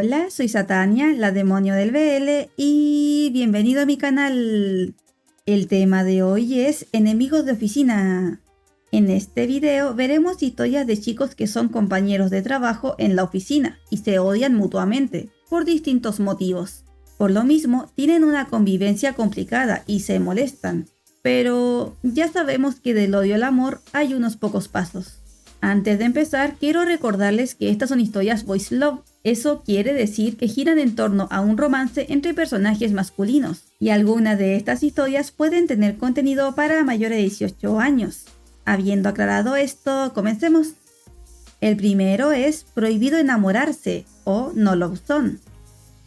Hola, soy Satania, la demonio del BL, y bienvenido a mi canal. El tema de hoy es enemigos de oficina. En este video veremos historias de chicos que son compañeros de trabajo en la oficina y se odian mutuamente por distintos motivos. Por lo mismo, tienen una convivencia complicada y se molestan. Pero ya sabemos que del odio al amor hay unos pocos pasos. Antes de empezar, quiero recordarles que estas son historias Boys Love. Eso quiere decir que giran en torno a un romance entre personajes masculinos, y algunas de estas historias pueden tener contenido para mayores de 18 años. Habiendo aclarado esto, comencemos. El primero es Prohibido enamorarse o No Love Zone.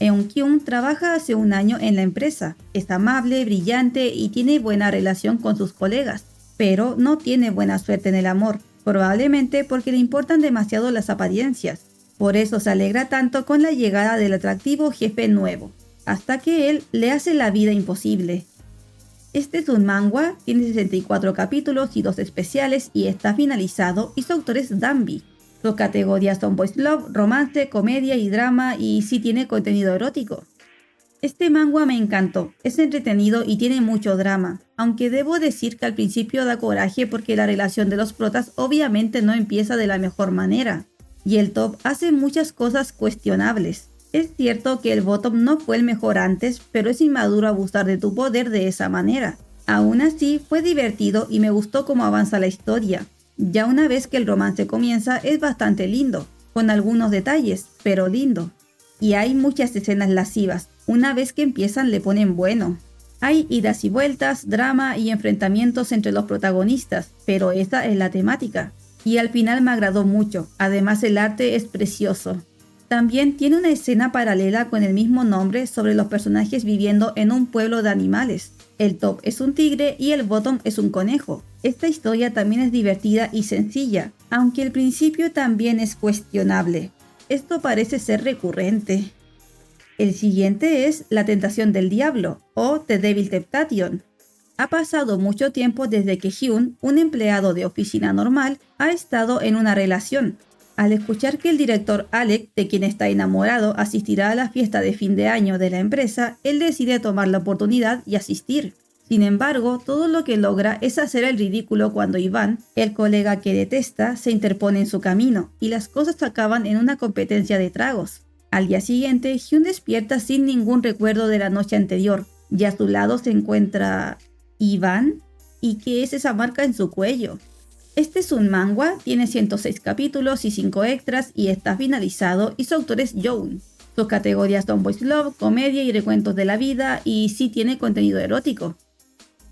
Eun-kyung trabaja hace un año en la empresa. Es amable, brillante y tiene buena relación con sus colegas, pero no tiene buena suerte en el amor, probablemente porque le importan demasiado las apariencias. Por eso se alegra tanto con la llegada del atractivo jefe nuevo, hasta que él le hace la vida imposible. Este es un manga, tiene 64 capítulos y 2 especiales y está finalizado, y su autor es Danby. Sus categorías son Boys Love, romance, comedia y drama, y sí tiene contenido erótico. Este manga me encantó, es entretenido y tiene mucho drama, aunque debo decir que al principio da coraje porque la relación de los protas obviamente no empieza de la mejor manera, y el top hace muchas cosas cuestionables. Es cierto que el bottom no fue el mejor antes, pero es inmaduro abusar de tu poder de esa manera. Aún así, fue divertido y me gustó cómo avanza la historia. Ya una vez que el romance comienza es bastante lindo, con algunos detalles, pero lindo. Y hay muchas escenas lascivas, una vez que empiezan le ponen bueno. Hay idas y vueltas, drama y enfrentamientos entre los protagonistas, pero esa es la temática. Y al final me agradó mucho, además el arte es precioso. También tiene una escena paralela con el mismo nombre sobre los personajes viviendo en un pueblo de animales. El top es un tigre y el bottom es un conejo. Esta historia también es divertida y sencilla, aunque el principio también es cuestionable. Esto parece ser recurrente. El siguiente es La tentación del diablo o The Devil Temptation. Ha pasado mucho tiempo desde que Hyun, un empleado de oficina normal, ha estado en una relación. Al escuchar que el director Alec, de quien está enamorado, asistirá a la fiesta de fin de año de la empresa, él decide tomar la oportunidad y asistir. Sin embargo, todo lo que logra es hacer el ridículo cuando Iván, el colega que detesta, se interpone en su camino, y las cosas acaban en una competencia de tragos. Al día siguiente, Hyun despierta sin ningún recuerdo de la noche anterior, y a su lado se encuentra Iván. ¿Y qué es esa marca en su cuello? Este es un manga, tiene 106 capítulos y 5 extras y está finalizado, y su autor es Yoon. Sus categorías son Boys Love, comedia y recuentos de la vida, y sí tiene contenido erótico.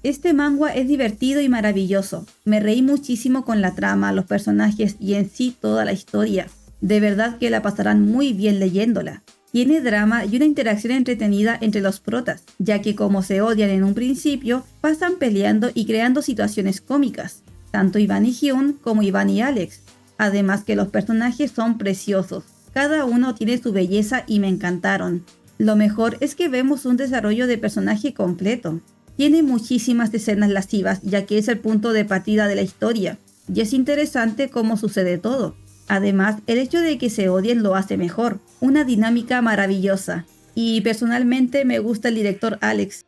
Este manga es divertido y maravilloso. Me reí muchísimo con la trama, los personajes y en sí toda la historia. De verdad que la pasarán muy bien leyéndola. Tiene drama y una interacción entretenida entre los protas, ya que como se odian en un principio, pasan peleando y creando situaciones cómicas. Tanto Iván y Hyun como Iván y Alex. Además que los personajes son preciosos. Cada uno tiene su belleza y me encantaron. Lo mejor es que vemos un desarrollo de personaje completo. Tiene muchísimas escenas lascivas, ya que es el punto de partida de la historia. Y es interesante cómo sucede todo. Además, el hecho de que se odien lo hace mejor. Una dinámica maravillosa. Y personalmente me gusta el director Alex.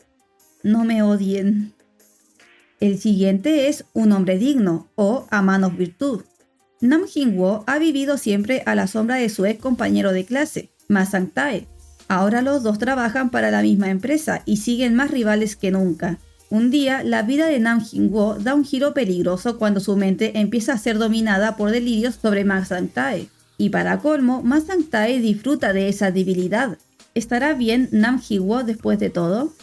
No me odien. El siguiente es Un hombre digno o A Man of Virtue. Nam Jin-woo ha vivido siempre a la sombra de su ex compañero de clase, Ma Sang-tae. Ahora los dos trabajan para la misma empresa y siguen más rivales que nunca. Un día, la vida de Nam Jin-woo da un giro peligroso cuando su mente empieza a ser dominada por delirios sobre Ma Sang-tae. Y para colmo, Ma Sang-tae disfruta de esa debilidad. ¿Estará bien Nam Jin-woo después de todo?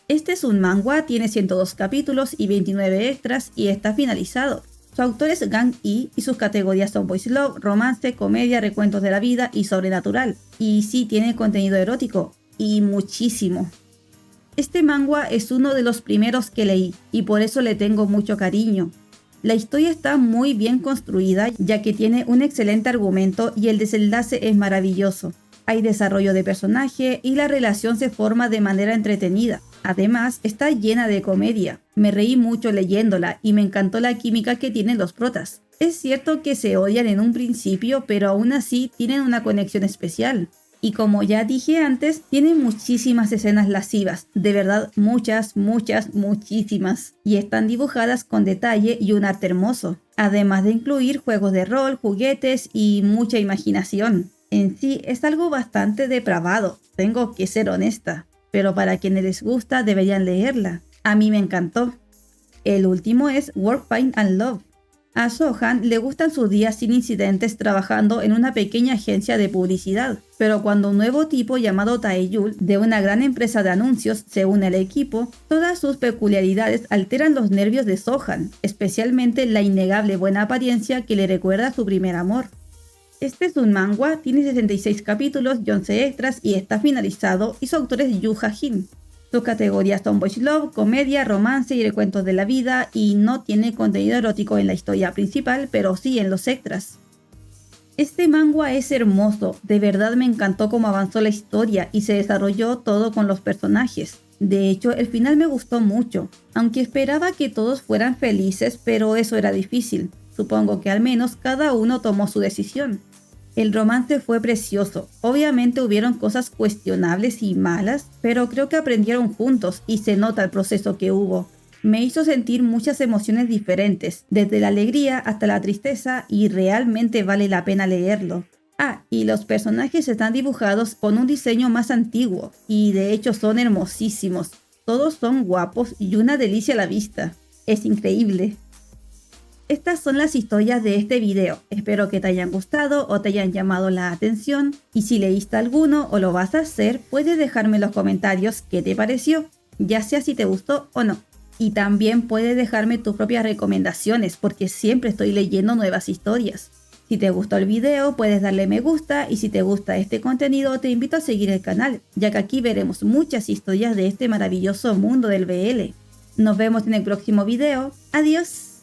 Este es un manga, tiene 102 capítulos y 29 extras y está finalizado. Su autor es Gang Yi y sus categorías son Boys Love, romance, comedia, recuentos de la vida y sobrenatural. Y sí tiene contenido erótico, y muchísimo. Este manga es uno de los primeros que leí y por eso le tengo mucho cariño. La historia está muy bien construida ya que tiene un excelente argumento y el desenlace es maravilloso. Hay desarrollo de personaje y la relación se forma de manera entretenida. Además, está llena de comedia. Me reí mucho leyéndola y me encantó la química que tienen los protas. Es cierto que se odian en un principio, pero aún así tienen una conexión especial. Y como ya dije antes, tiene muchísimas escenas lascivas, de verdad muchísimas, y están dibujadas con detalle y un arte hermoso, además de incluir juegos de rol, juguetes y mucha imaginación. En sí es algo bastante depravado, tengo que ser honesta, pero para quienes les gusta deberían leerla. A mí me encantó. El último es Work, Pain and Love. A Sohan le gustan sus días sin incidentes trabajando en una pequeña agencia de publicidad, pero cuando un nuevo tipo llamado Taeyul de una gran empresa de anuncios se une al equipo, todas sus peculiaridades alteran los nervios de Sohan, especialmente la innegable buena apariencia que le recuerda a su primer amor. Este es un manga, tiene 66 capítulos y 11 extras y está finalizado y su autor es Yu Ha-jin. Sus categorías son boys love, comedia, romance y recuentos de la vida y no tiene contenido erótico en la historia principal, pero sí en los extras. Este manga es hermoso, de verdad me encantó cómo avanzó la historia y se desarrolló todo con los personajes. De hecho, el final me gustó mucho, aunque esperaba que todos fueran felices, pero eso era difícil. Supongo que al menos cada uno tomó su decisión. El romance fue precioso, obviamente hubieron cosas cuestionables y malas, pero creo que aprendieron juntos y se nota el proceso que hubo. Me hizo sentir muchas emociones diferentes, desde la alegría hasta la tristeza y realmente vale la pena leerlo. Ah, y los personajes están dibujados con un diseño más antiguo y de hecho son hermosísimos. Todos son guapos y una delicia a la vista. Es increíble. Estas son las historias de este video, espero que te hayan gustado o te hayan llamado la atención y si leíste alguno o lo vas a hacer, puedes dejarme en los comentarios qué te pareció, ya sea si te gustó o no. Y también puedes dejarme tus propias recomendaciones porque siempre estoy leyendo nuevas historias. Si te gustó el video puedes darle me gusta y si te gusta este contenido te invito a seguir el canal, ya que aquí veremos muchas historias de este maravilloso mundo del BL. Nos vemos en el próximo video, adiós.